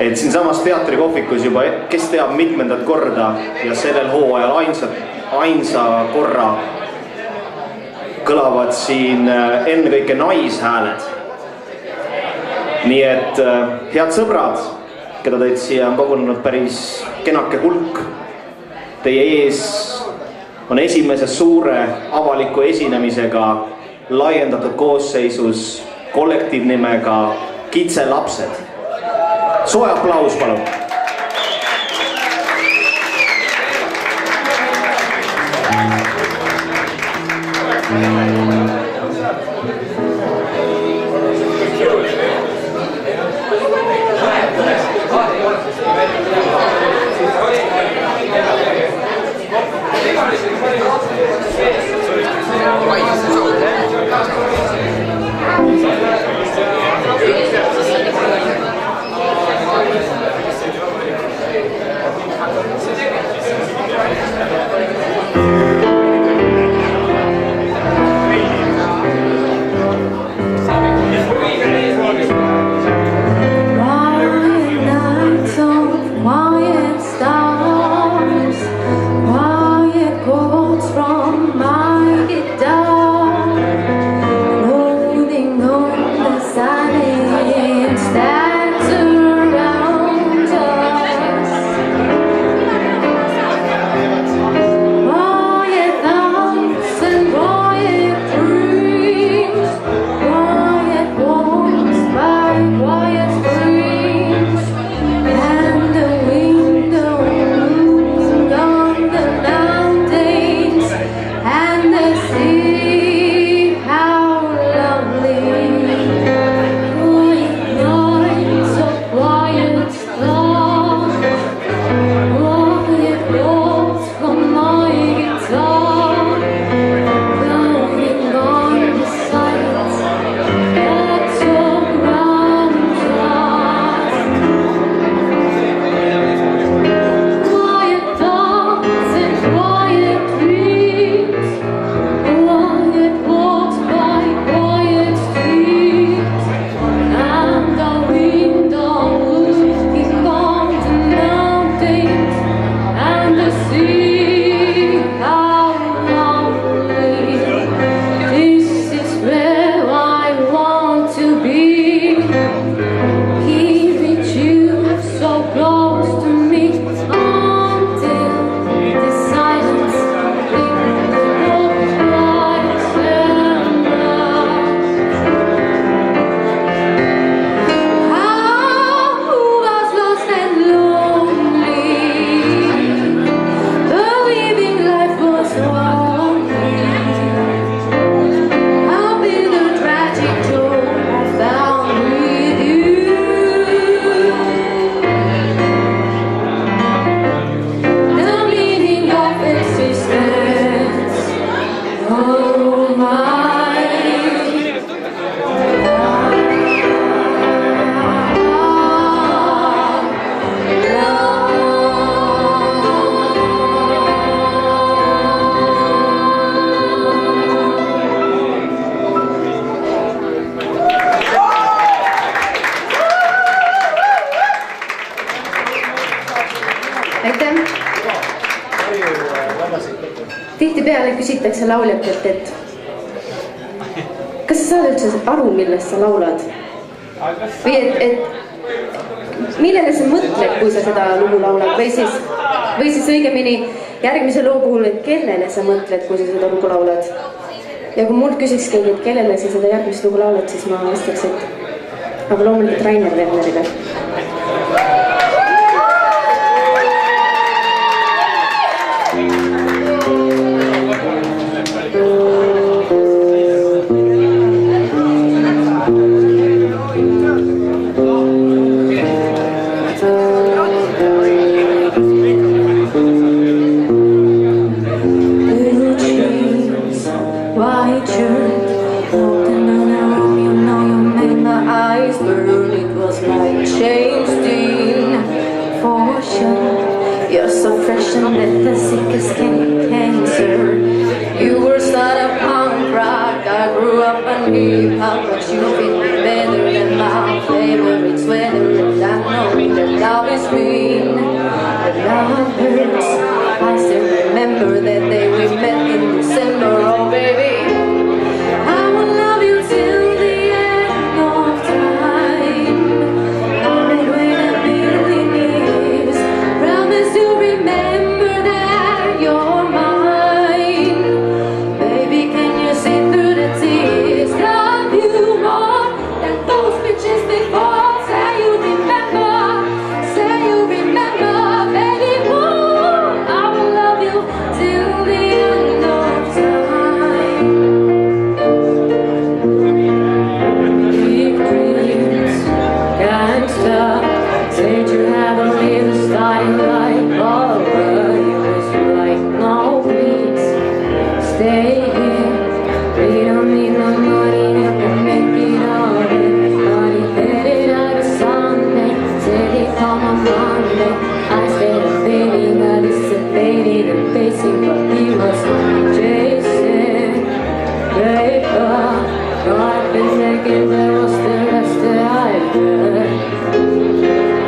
et siinsamas teatrikohvikus juba, kes teab mitmendat korda ja sellel hooajal ainsa korra kõlavad siin ennekõike naishääled. Nii et head sõbrad, keda teid siia on kogunenud päris kenake hulk. Teie ees on esimese suure avaliku esinemisega laiendatud koosseisus kollektiivnimega Kitselapsed. Soe aplaus, palun! Tihtipeale küsitakse lauljatelt, et kas sa saad üldse aru, millest sa laulad? Või et millele sa mõtled, kui sa seda lugu laulad? Või siis õigemini järgmise loo puhul, et kellele sa mõtled, kui sa seda lugu laulad? Ja kui mult küsiks keegi, et kellele sa seda järgmist lugu laulad, siis ma vastaks, et aga loomulikult Rainer Wernerile. You're so fresh and let the sickest cancer. You were started punk rock. I grew up on hip hop, but you fit better than my flavor. Said you have a little starting light, but you was like, no, please stay here. We don't need no money, you can make it all. Everybody headed out of Sunday, said they come on Monday. I said I'm waiting, I dissipated and facing, but he was chasing. Paper, no, I've been taking the rest that I've heard.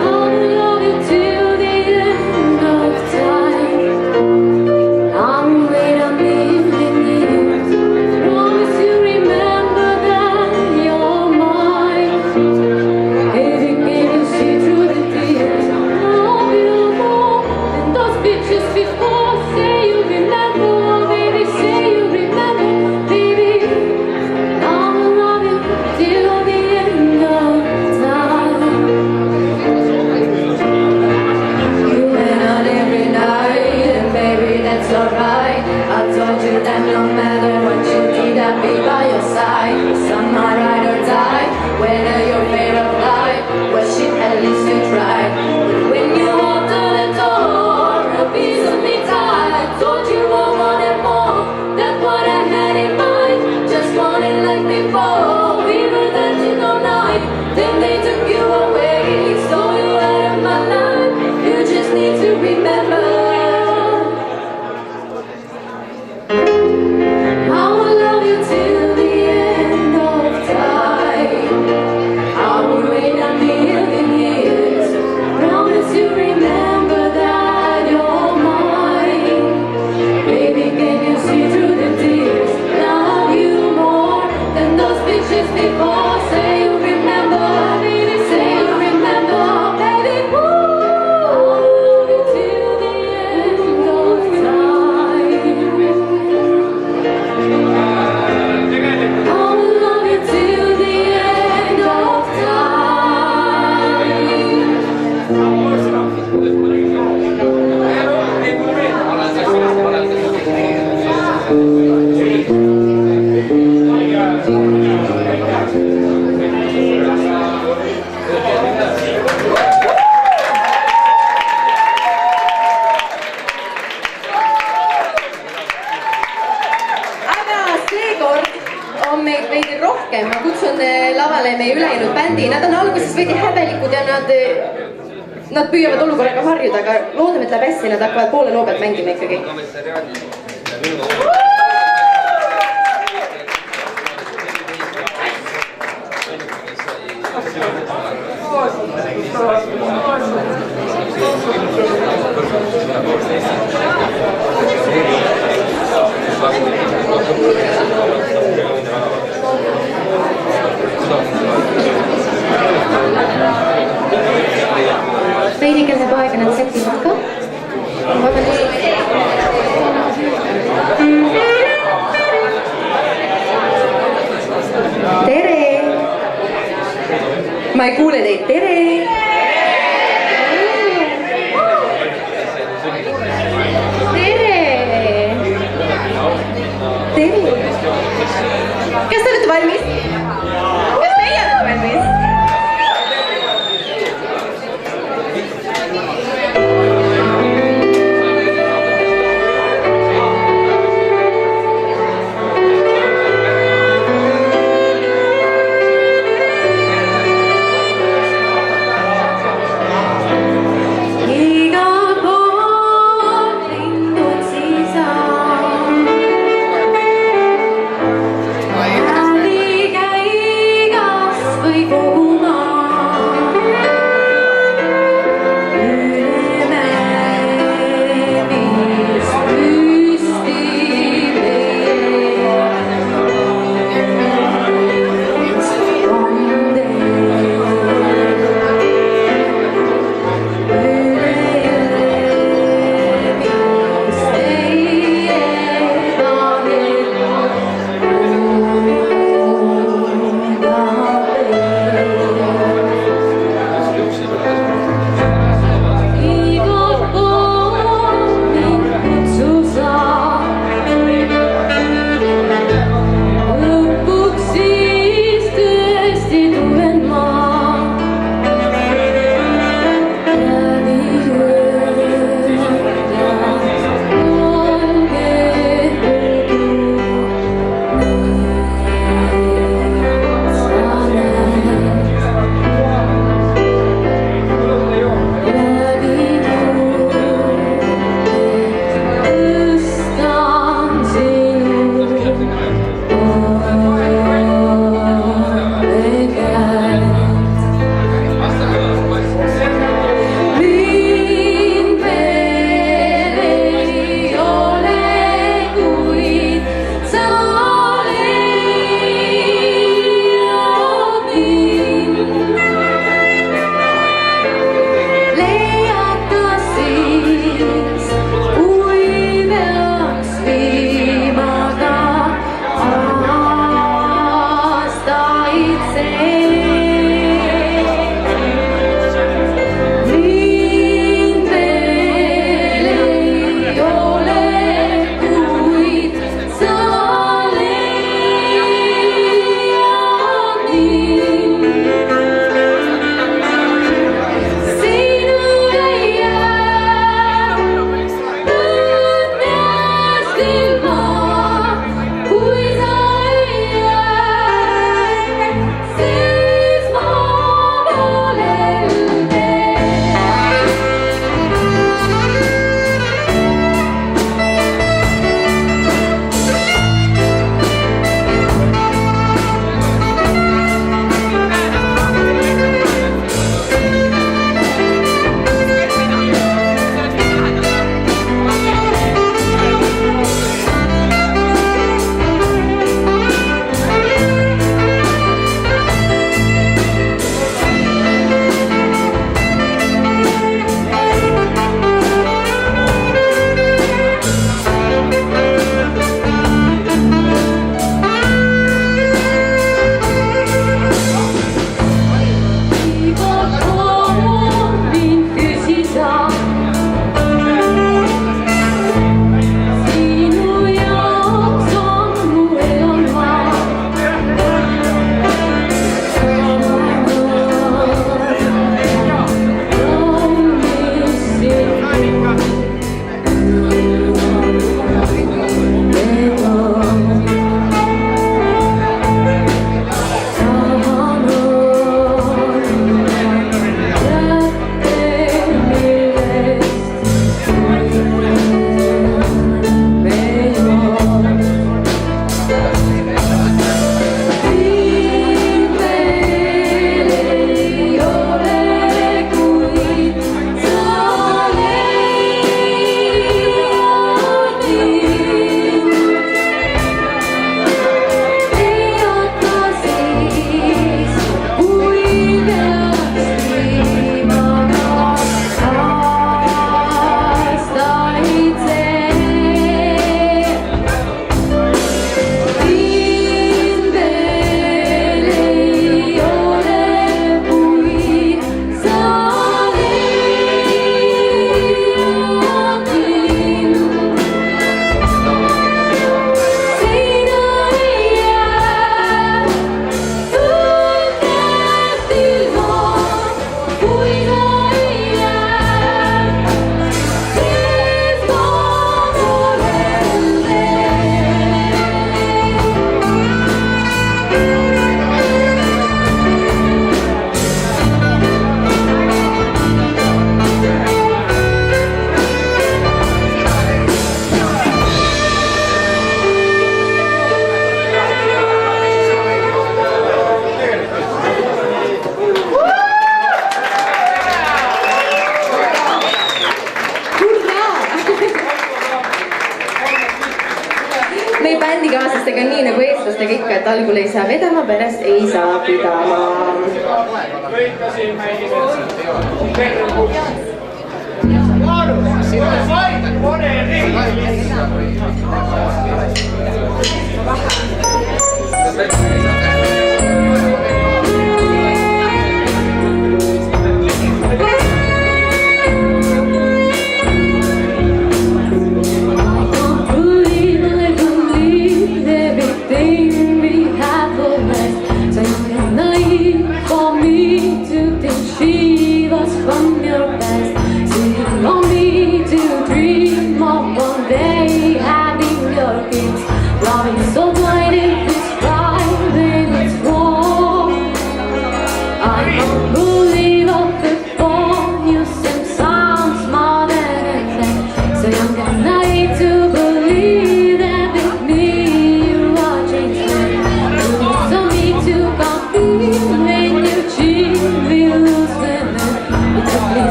I'll love you till the end of time. I'm waiting a million years. Promise you remember that you're mine. Baby, can you see through the tears? Love you more than those pictures before. Say you remember, baby, say you remember, baby. I'll love you till the end of time. You went out every night, and baby, that's alright. I told you that no matter what you did, I'd be by your side. Some might ride or die, whether you're afraid of life. Well, shit, at least you tried. But when you walked out the door, a piece of me tied. Told you I wanted more than what I had in mind. Just wanted like before. We were dancing all night, then they took you away. Stole you out of my life. You just need to remember. I will love you till the end of time. I will wait a million years. Promise you remember that you're mine. Baby, can you see through the tears? Love you more than those pictures before. Say you remember, baby, say you remember, baby. Woo! I will love you till the end of time. I will love you till the end of aga seekord on meid veidi rohkem. Ma kutsun lavale meie ülejäänud bändi. Nad on alguses veidi häbelikud ja nad püüavad olukorraga harjuda, aga loodame, et läheb hästi. Nad hakkavad poole loo pealt mängima ikkagi. Veidike läheb aega, nad sättivad ka. Tere! Ma ei kuule teid, tere! Tere! Tere! Kas te olete valmis? Kas teie olete valmis? Igal pool lindud siis on. lastega ikka, et algul ei saa vedama, pärast ei saa pidama.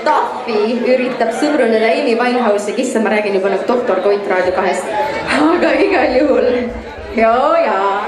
Taffi üritab sõbruneda Amy Winehouse'i, kissa ma räägin juba nagu doktor Koit Raadio 2-st. Aga igal juhul, joo jaa.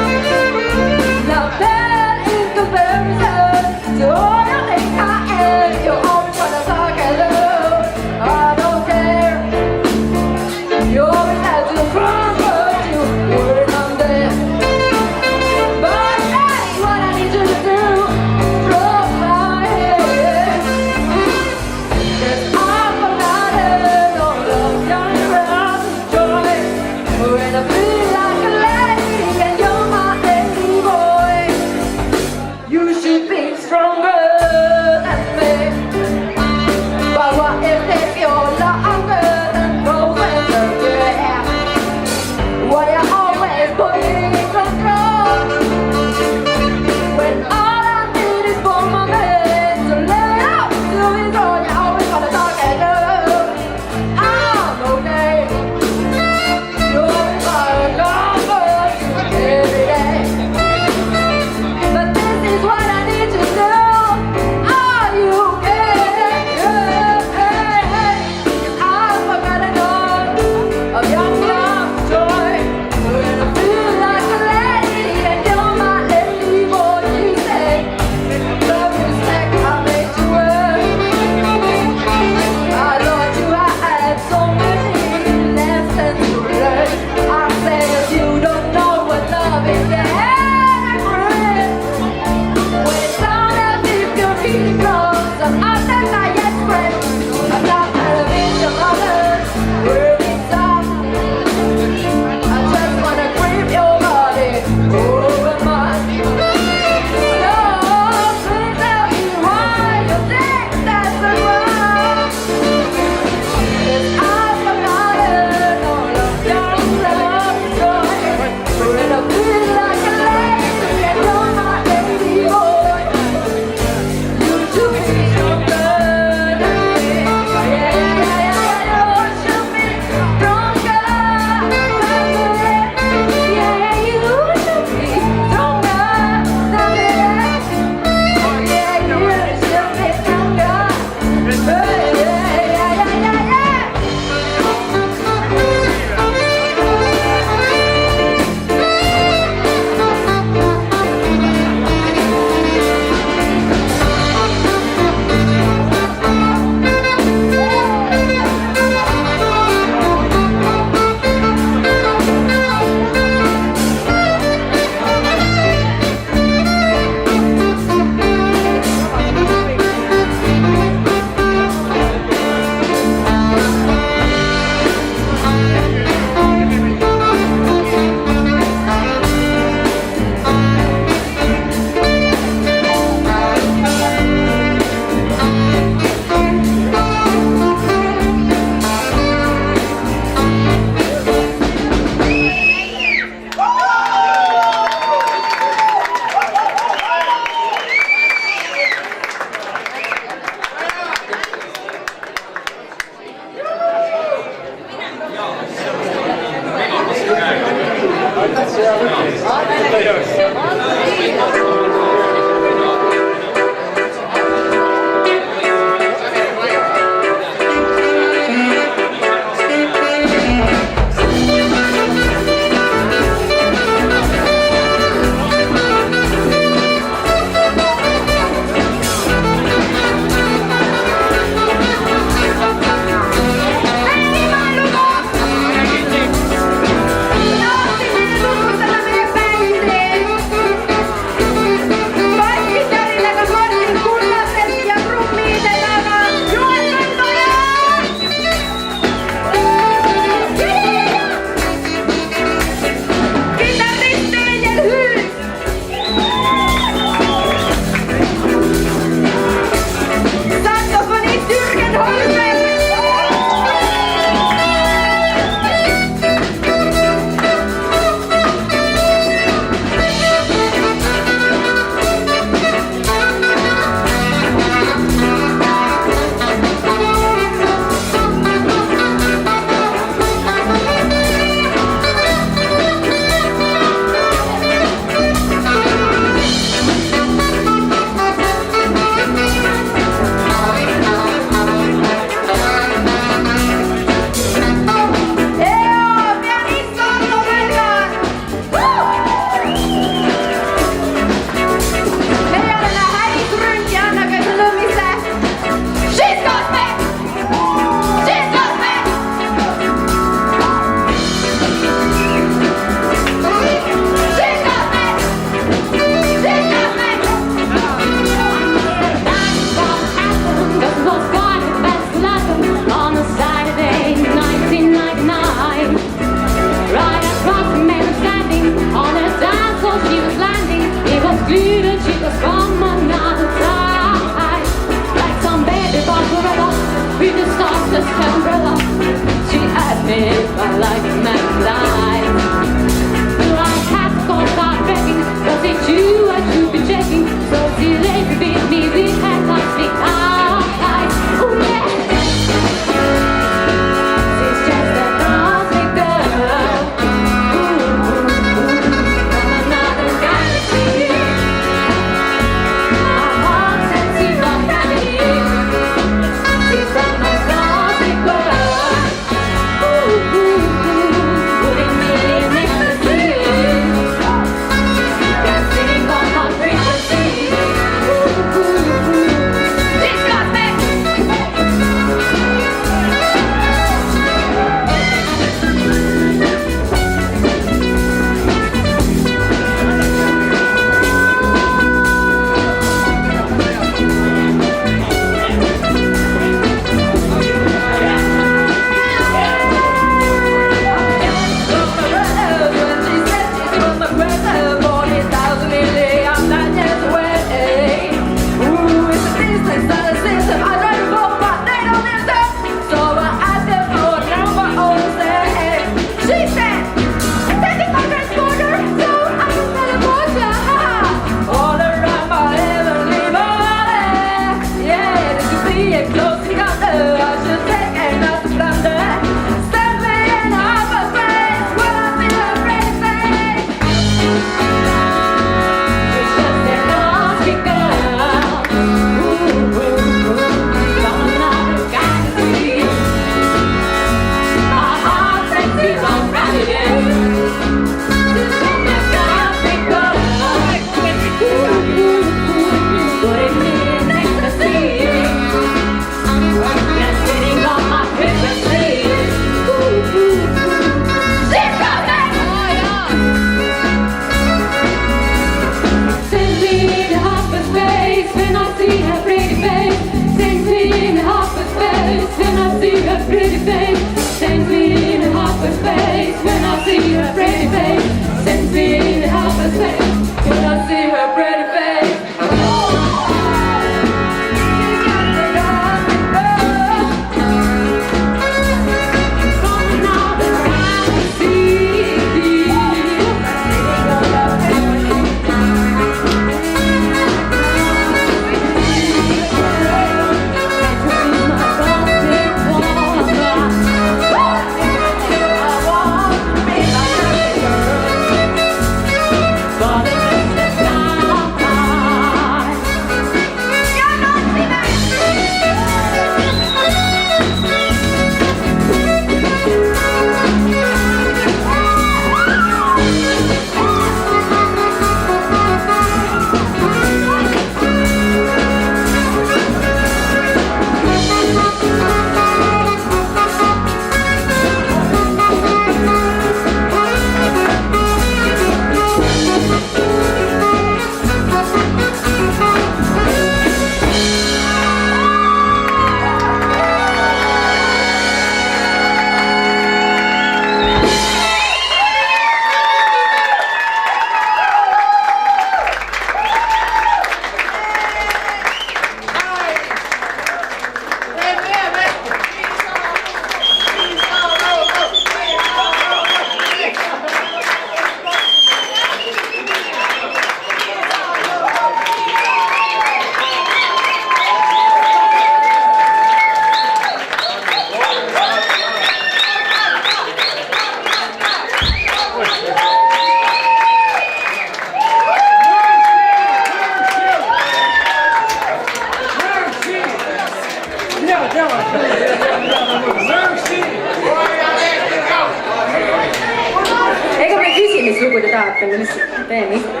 vaatan, mis teen nii.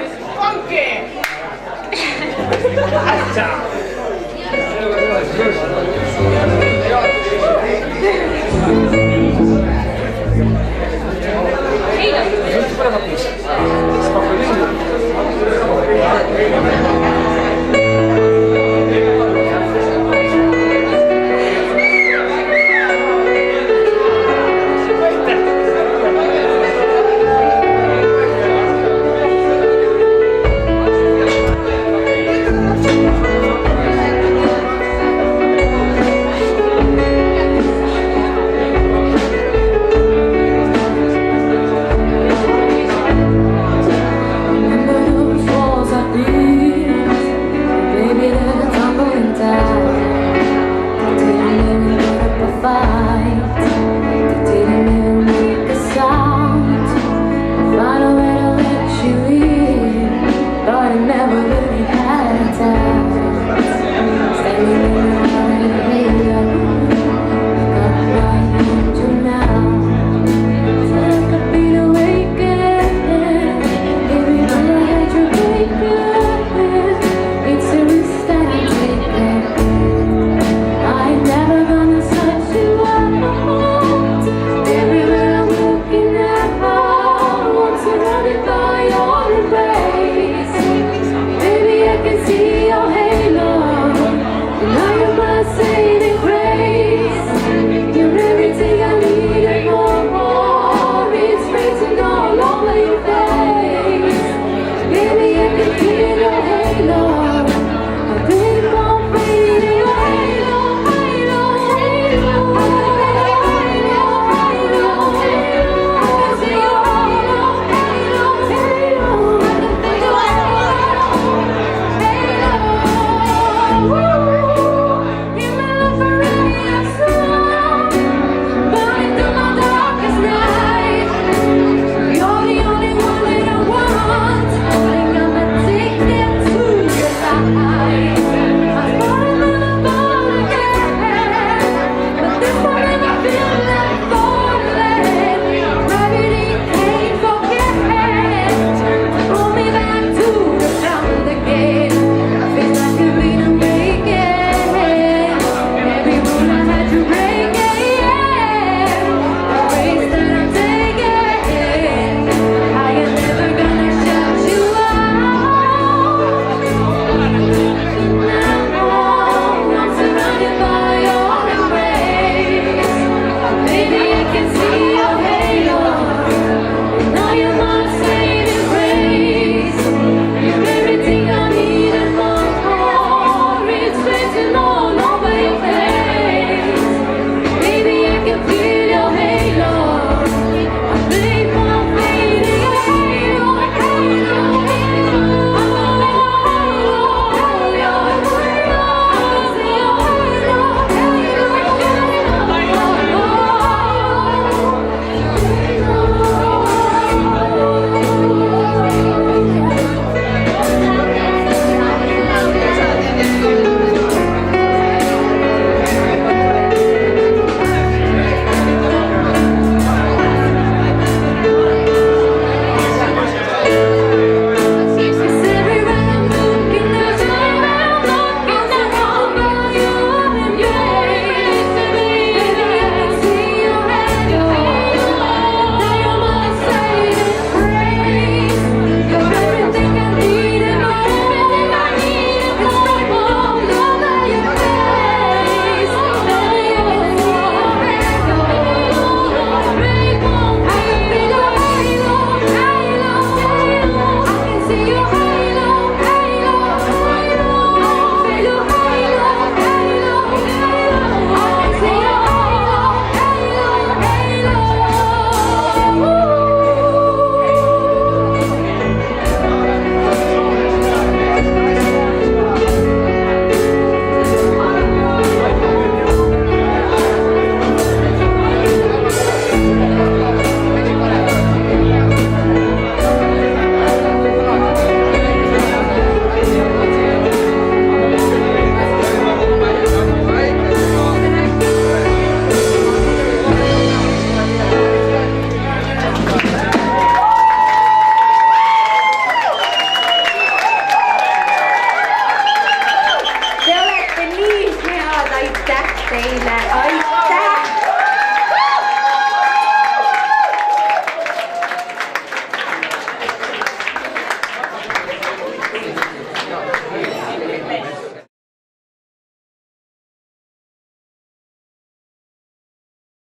teile, aitäh!